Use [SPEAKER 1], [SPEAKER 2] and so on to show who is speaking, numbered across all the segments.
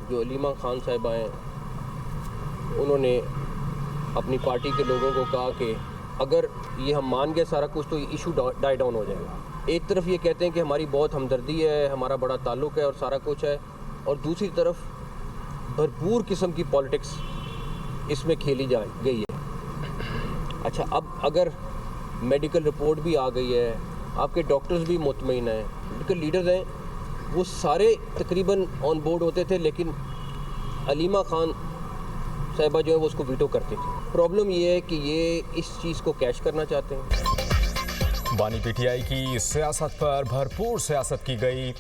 [SPEAKER 1] जो अलीमा खान साहिबा हैं, उन्होंने अपनी पार्टी के लोगों को कहा कि अगर ये हम मान गए सारा कुछ तो इशू डाई डाउन हो जाएगा। एक तरफ ये कहते हैं कि हमारी बहुत हमदर्दी है, हमारा बड़ा ताल्लुक़ है और सारा कुछ है, और दूसरी तरफ भरपूर किस्म की पॉलिटिक्स इसमें खेली जा गई है। अच्छा, अब अगर मेडिकल रिपोर्ट भी आ गई है, आपके डॉक्टर्स भी मुतमईन हैं, मेडिकल लीडर्स हैं, वो सारे तकरीबन ऑन बोर्ड होते थे, लेकिन अलीमा खान साहिबा जो है वो उसको वीटो करते थे। प्रॉब्लम ये है कि ये इस चीज़ को कैश करना चाहते हैं।
[SPEAKER 2] बानी पीटीआई की सियासत पर भरपूर सियासत की गई।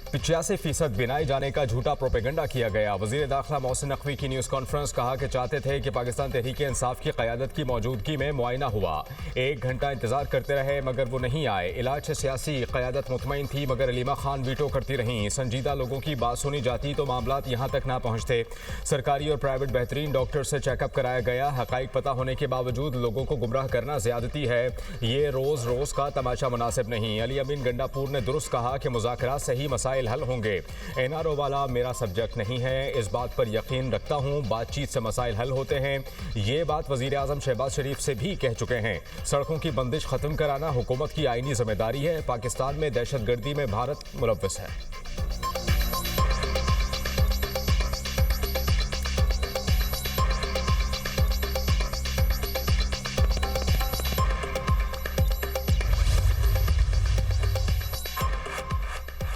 [SPEAKER 2] 85% बिनाए जाने का झूठा प्रोपेगेंडा किया गया। वज़ीर दाखिला मोहसिन नकवी की न्यूज़ कॉन्फ्रेंस कहा कि चाहते थे कि पाकिस्तान तहरीक इंसाफ की क़यादत की मौजूदगी में मुआयना हुआ। 1 घंटा इंतज़ार करते रहे मगर वो नहीं आए। इलाज से सियासी क़यादत मुतमईन थी मगर अलीमा खान वीटो करती रहीं। संजीदा लोगों की बात सुनी जाती तो मामलात यहाँ तक ना पहुँचते। सरकारी और प्राइवेट बेहतरीन डॉक्टर से चेकअप कराया गया। हक़ाइक़ पता होने के बावजूद लोगों को गुमराह करना ज़्यादती है। ये रोज़ रोज़ का तमाशा मुनासिब नहीं। अली अमीन गंडापुर ने दुरुस्त कहा कि मुज़ाकरात से ही मसाइल हल होंगे। एनआरओ वाला मेरा सब्जेक्ट नहीं है, इस बात पर यकीन रखता हूँ। बातचीत से मसाइल हल होते हैं। ये बात वज़ीर आज़म शहबाज शरीफ से भी कह चुके हैं। सड़कों की बंदिश ख़त्म कराना हुकूमत की आईनी जिम्मेदारी है। पाकिस्तान में दहशतगर्दी में भारत मुलव्वस है।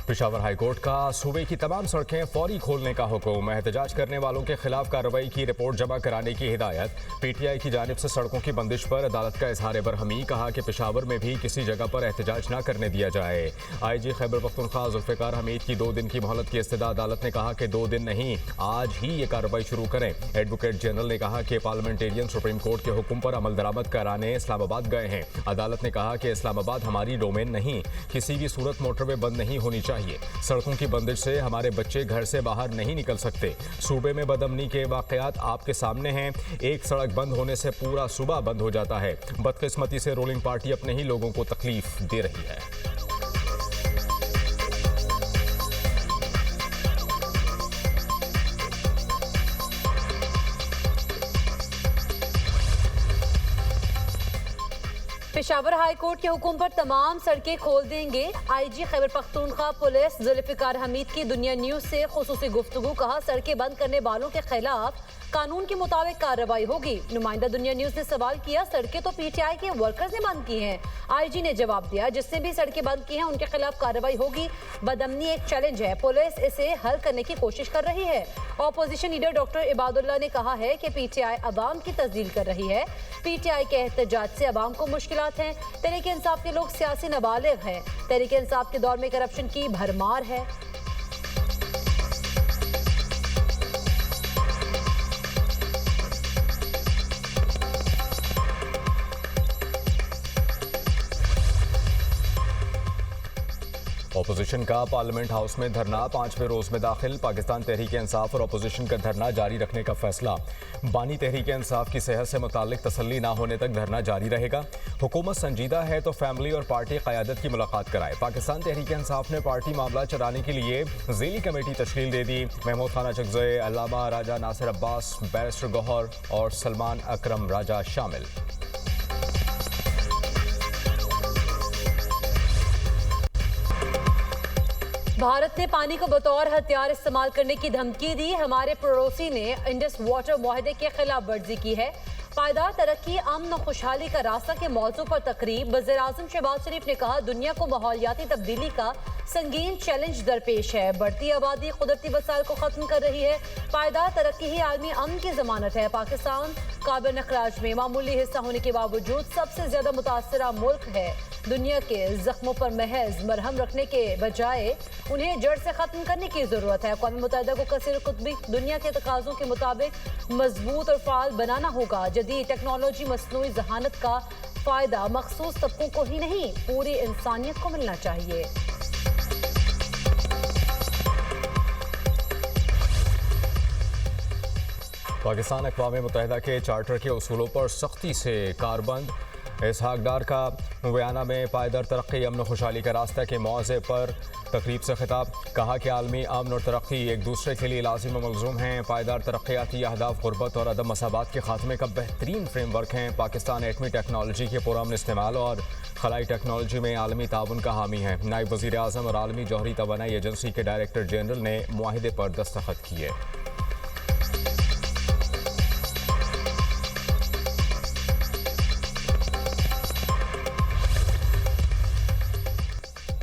[SPEAKER 2] पेशावर हाईकोर्ट का सूबे की तमाम सड़कें फौरी खोलने का हुक्म। एहतजाज करने वालों के खिलाफ कार्रवाई की रिपोर्ट जमा कराने की हिदायत। पीटीआई की जानिब से सड़कों की बंदिश पर अदालत का इजहार बरहमी। कहा कि पेशावर में भी किसी जगह पर एहतजाज न करने दिया जाए। IG खैबर पख्तूनख्वा जुल्फ़िकार हमीद की 2 दिन की मोहलत की इस्तदा। अदालत ने कहा कि 2 दिन नहीं, आज ही ये कार्रवाई शुरू करें। एडवोकेट जनरल ने कहा कि पार्लियामेंटेरियन सुप्रीम कोर्ट के हुक्म पर अमल दरामद कराने इस्लामाबाद गए हैं। अदालत ने कहा कि इस्लामाबाद हमारी डोमेन नहीं, किसी भी सूरत मोटरवे बंद नहीं होनी चाहिए। सड़कों की बंदिश से हमारे बच्चे घर से बाहर नहीं निकल सकते। सूबे में बदअमनी के वाकयात आपके सामने हैं। एक सड़क बंद होने से पूरा सूबा बंद हो जाता है। बदकिस्मती से रूलिंग पार्टी अपने ही लोगों को तकलीफ दे रही है।
[SPEAKER 3] पेशावर हाई कोर्ट के हुक्म पर तमाम सड़कें खोल देंगे। IG खैबर पख्तूनख्वा पुलिस जुल्फ़िकार हमीद की दुनिया न्यूज़ से खुसूसी गुफ्तगू। कहा सड़कें बंद करने वालों के खिलाफ कानून के मुताबिक कार्रवाई होगी। नुमाइंदा दुनिया न्यूज़ ने सवाल किया सड़कें तो PTI के वर्कर्स ने बंद की हैं। IG ने जवाब दिया जिसने भी सड़कें बंद की हैं उनके खिलाफ कार्रवाई होगी। बदअमनी एक चैलेंज है, पुलिस इसे हल करने की कोशिश कर रही है। ऑपोजिशन लीडर डॉक्टर इबादुल्लाह ने कहा है कि PTI अवाम की तस्दील कर रही है। PTI के एहतजाज से अवाम को मुश्किलात हैं। तहरीक इंसाफ के लोग सियासी नाबालिग हैं। तहरीक इंसाफ के दौर में करप्शन की भरमार है।
[SPEAKER 2] अपोजिशन का पार्लियामेंट हाउस में धरना 5वें रोज में दाखिल। पाकिस्तान तहरीक इंसाफ और अपोजिशन का धरना जारी रखने का फैसला। बानी तहरीक इंसाफ की सेहत से मुताल्लिक तसल्ली ना होने तक धरना जारी रहेगा। हुकूमत संजीदा है तो फैमिली और पार्टी क़यादत की मुलाकात कराए। पाकिस्तान तहरीक इंसाफ ने पार्टी मामला चलाने के लिए ज़ीली कमेटी तश्कील दे दी। महमूद खान अचकज़ई, अल्लामा राजा नासिर अब्बास, बैरिस्टर गौहर और सलमान अकरम राजा शामिल।
[SPEAKER 3] भारत ने पानी को बतौर हथियार इस्तेमाल करने की धमकी दी। हमारे पड़ोसी ने इंडस वाटर मुआहदे के खिलाफ वर्जी की है। पायदार तरक्की, अमन और खुशहाली का रास्ता के मौजू पर तकरीब। वज़ीर आज़म शहबाज शरीफ ने कहा दुनिया को माहौलियाती तब्दीली का संगीन चैलेंज दरपेश है। बढ़ती आबादी कुदरती वसाइल को खत्म कर रही है। पायदार तरक्की ही आलमी अमन की जमानत है। पाकिस्तान कार्बन अखराज में मामूली हिस्सा होने के बावजूद सबसे ज्यादा मुतासरा मुल्क है। दुनिया के जख्मों पर महज मरहम रखने के बजाय उन्हें जड़ से खत्म करने की जरूरत है। अक़वाम मुत्तहिदा को कसीर कुतबी दुनिया के तकाज़ों के मुताबिक मजबूत और फाल बनाना होगा। जदीद टेक्नोलॉजी मसनूई जहानत का फायदा मखसूस तबकों को ही नहीं पूरी इंसानियत को मिलना चाहिए।
[SPEAKER 2] पाकिस्तान अक़वाम मुत्तहिदा के चार्टर के उसूलों पर सख्ती से कारबंद। इसहाक डार का बयाना में पायदार तरक्की, अमन खुशहाली का रास्ता के मौज़े पर तकरीब से खिताब, कहा कि आलमी अमन और तरक्की एक दूसरे के लिए लाजिम व मलज़ूम हैं। पायदार तरक्याती अहदाफ गुरबत और अदम मसावात के खात्मे का बेहतरीन फ्रेमवर्क हैं। पाकिस्तान एटमी टेक्नोलॉजी के पुरअमन इस्तेमाल और खलाई टेक्नोलॉजी में आलमी ताउन का हामी है। नायब वज़ीर आज़म और आलमी जौहरी तवानाई एजेंसी के डायरेक्टर जनरल ने मुआहिदे पर दस्तखत किए।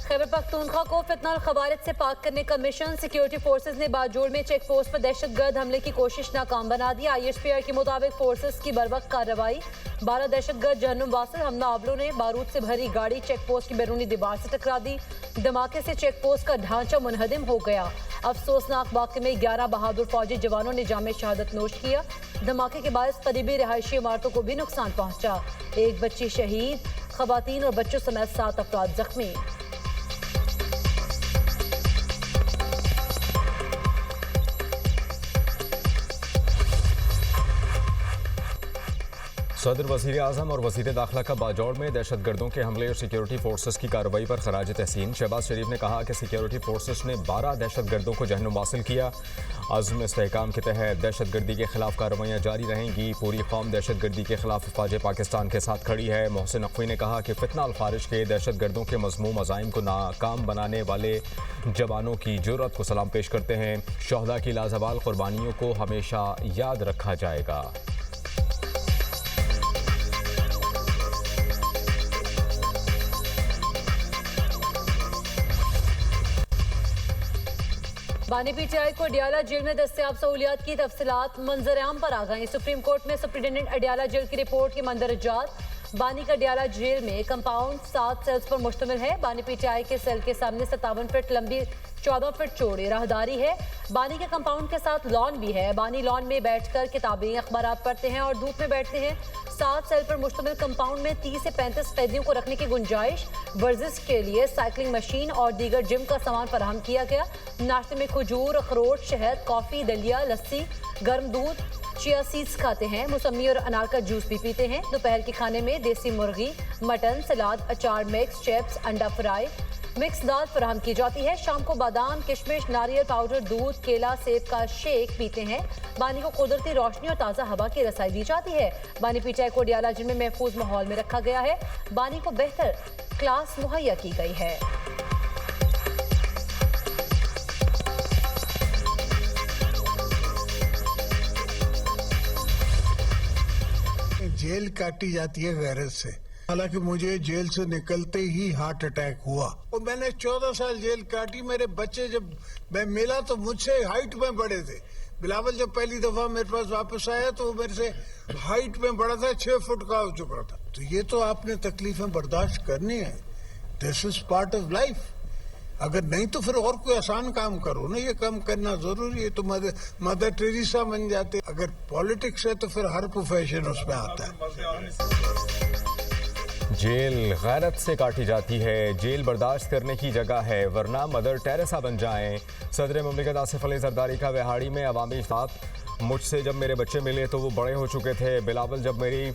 [SPEAKER 3] खैबर पख्तूनख्वा को फितना और खवारिज से पाक करने का मिशन। सिक्योरिटी फोर्सेज ने बाजोड़ में चेक पोस्ट पर दहशतगर्द हमले की कोशिश नाकाम बना दी। ISPR के मुताबिक फोर्सेज की बरवक्त कार्रवाई 12 दहशतगर्द जहन्नुम वासिल हमलावरों ने बारूद से भरी गाड़ी चेक पोस्ट की बैरूनी दीवार से टकरा दी। धमाके से चेक पोस्ट का ढांचा मुनहदिम हो गया। अफसोसनाक वाक़े में 11 बहादुर फौजी जवानों ने जामे शहादत नोश किया। धमाके के बायस करीबी रिहायशी इमारतों को भी नुकसान पहुंचा। एक बच्ची शहीद, खवातीन और बच्चों समेत 7 अफराद जख्मी।
[SPEAKER 2] सदर वज़ीर आज़म और वज़ीर दाखिला का बाजौड़ में दहशतगर्दों के हमले और सिक्योरिटी फोर्सेस की कार्रवाई पर खराज तहसीन। शहबाज शरीफ ने कहा कि सिक्योरिटी फोर्सेस ने 12 दहशतगर्दों को जहन्नुम हासिल किया। अज़्म इस्तेहकाम के तहत दहशतगर्दी के खिलाफ कार्रवाइयाँ जारी रहेंगी। पूरी कौम दहशतगर्दी के खिलाफ फ़ौज पाकिस्तान के साथ खड़ी है। मोहसिन नकवी ने कहा कि फितना अल खारिज के दहशतगर्दों के मज़मूम अज़ाइम को नाकाम बनाने वाले जवानों की जुर्रत को सलाम पेश करते हैं। शहदा की लाजवाल कुर्बानियों को हमेशा याद रखा जाएगा।
[SPEAKER 3] बानी PTI को अडियाला जेल में दस्तयाब सहूलियात की तफसीलात मंजर-ए-आम पर आ गई। सुप्रीम कोर्ट में सुप्रिंटेंडेंट अडियाला जेल की रिपोर्ट के मंदरजात। बानी का अडियाला जेल में कंपाउंड 7 सेल्स पर मुश्तमिल है। बानी PTI के सेल के सामने 57 फीट लंबी 14 फीट चौड़ी राहदारी है। बानी के कंपाउंड के साथ लॉन भी है। बानी लॉन में बैठकर किताबें अखबारात पढ़ते हैं और धूप में बैठते हैं। 7 सेल पर मुश्तमिल कंपाउंड में 30 से 35 कैदियों को रखने की गुंजाइश। वर्जिश के लिए साइकिलिंग मशीन और दीगर जिम का सामान फराहम किया गया। नाश्ते में खजूर, अखरोट, शहद, कॉफ़ी, दलिया, लस्सी, गर्म दूध, चिया सीड्स खाते हैं। मौसमी और अनार का जूस भी पीते हैं। दोपहर के खाने में देसी मुर्गी, मटन, सलाद, अचार मिक्स, चिप्स, अंडा फ्राई, मिक्स दाल फराहम की जाती है। शाम को बादाम, किशमिश, नारियल पाउडर, दूध, केला, सेब का शेक पीते हैं। बानी को कुदरती रोशनी और ताज़ा हवा की रसाई दी जाती है। बानी PTI को अडियाला जेल में महफूज माहौल में रखा गया है। बानी को बेहतर क्लास मुहैया की गई है।
[SPEAKER 4] जेल काटी जाती है गैरत से। हालांकि मुझे जेल से निकलते ही हार्ट अटैक हुआ और मैंने 14 साल जेल काटी। मेरे बच्चे जब मैं मिला तो मुझसे हाइट में बड़े थे। बिलावल जब पहली दफा मेरे पास वापस आया तो वो मेरे से हाइट में बड़ा था, 6 फुट का हो चुका था। तो ये तो आपने तकलीफें बर्दाश्त करनी है। This is part of life. अगर नहीं तो फिर और कोई आसान काम करो ना। ये काम करना जरूरी है। तो मदर टेरेसा बन जाते। अगर पॉलिटिक्स है तो फिर हर प्रोफेशन उसमें आता है।
[SPEAKER 2] जेल गैरत से काटी जाती है। जेल बर्दाश्त करने की जगह है, वरना मदर टेरेसा बन जाएं। सदर मुमलिकत आसिफ अली जरदारी का विहाड़ी में अवामी इख्तिलाफ। मुझसे जब मेरे बच्चे मिले तो वो बड़े हो चुके थे। बिलावल जब मेरी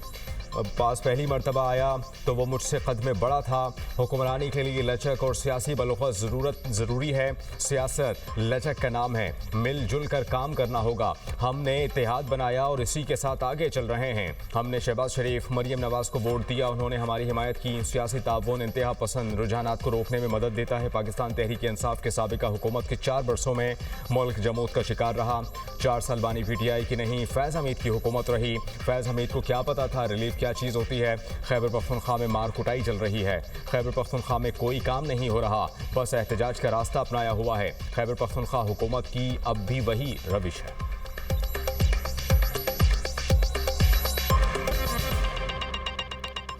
[SPEAKER 2] पास पहली मरतबा आया तो वो मुझसे कद में बड़ा था। हुक्मरानी के लिए लचक और सियासी बलूगत ज़रूरी है। सियासत लचक का नाम है। मिलजुल कर काम करना होगा। हमने इत्तेहाद बनाया और इसी के साथ आगे चल रहे हैं। हमने शहबाज शरीफ, मरियम नवाज को वोट दिया, उन्होंने हमारी हिमायत की। सियासी ताउन इंतहा पसंद रुझानात को रोकने में मदद देता है। पाकिस्तान तहरीक इंसाफ के साबिका हुकूमत के 4 बरसों में मुल्क जमूत का शिकार रहा। 4 साल बानी PTI की नहीं, फैज़ हमीद की हुकूमत रही। फैज़ हमीद को क्या पता था रिलीफ क्या चीज़ होती है। खैबर पख्तूनख्वा में मार कुटाई चल रही है। खैबर पख्तूनख्वा में कोई काम नहीं हो रहा, बस एहतजाज का रास्ता अपनाया हुआ है। खैबर पख्तूनख्वा हुकूमत की अब भी वही रविश है।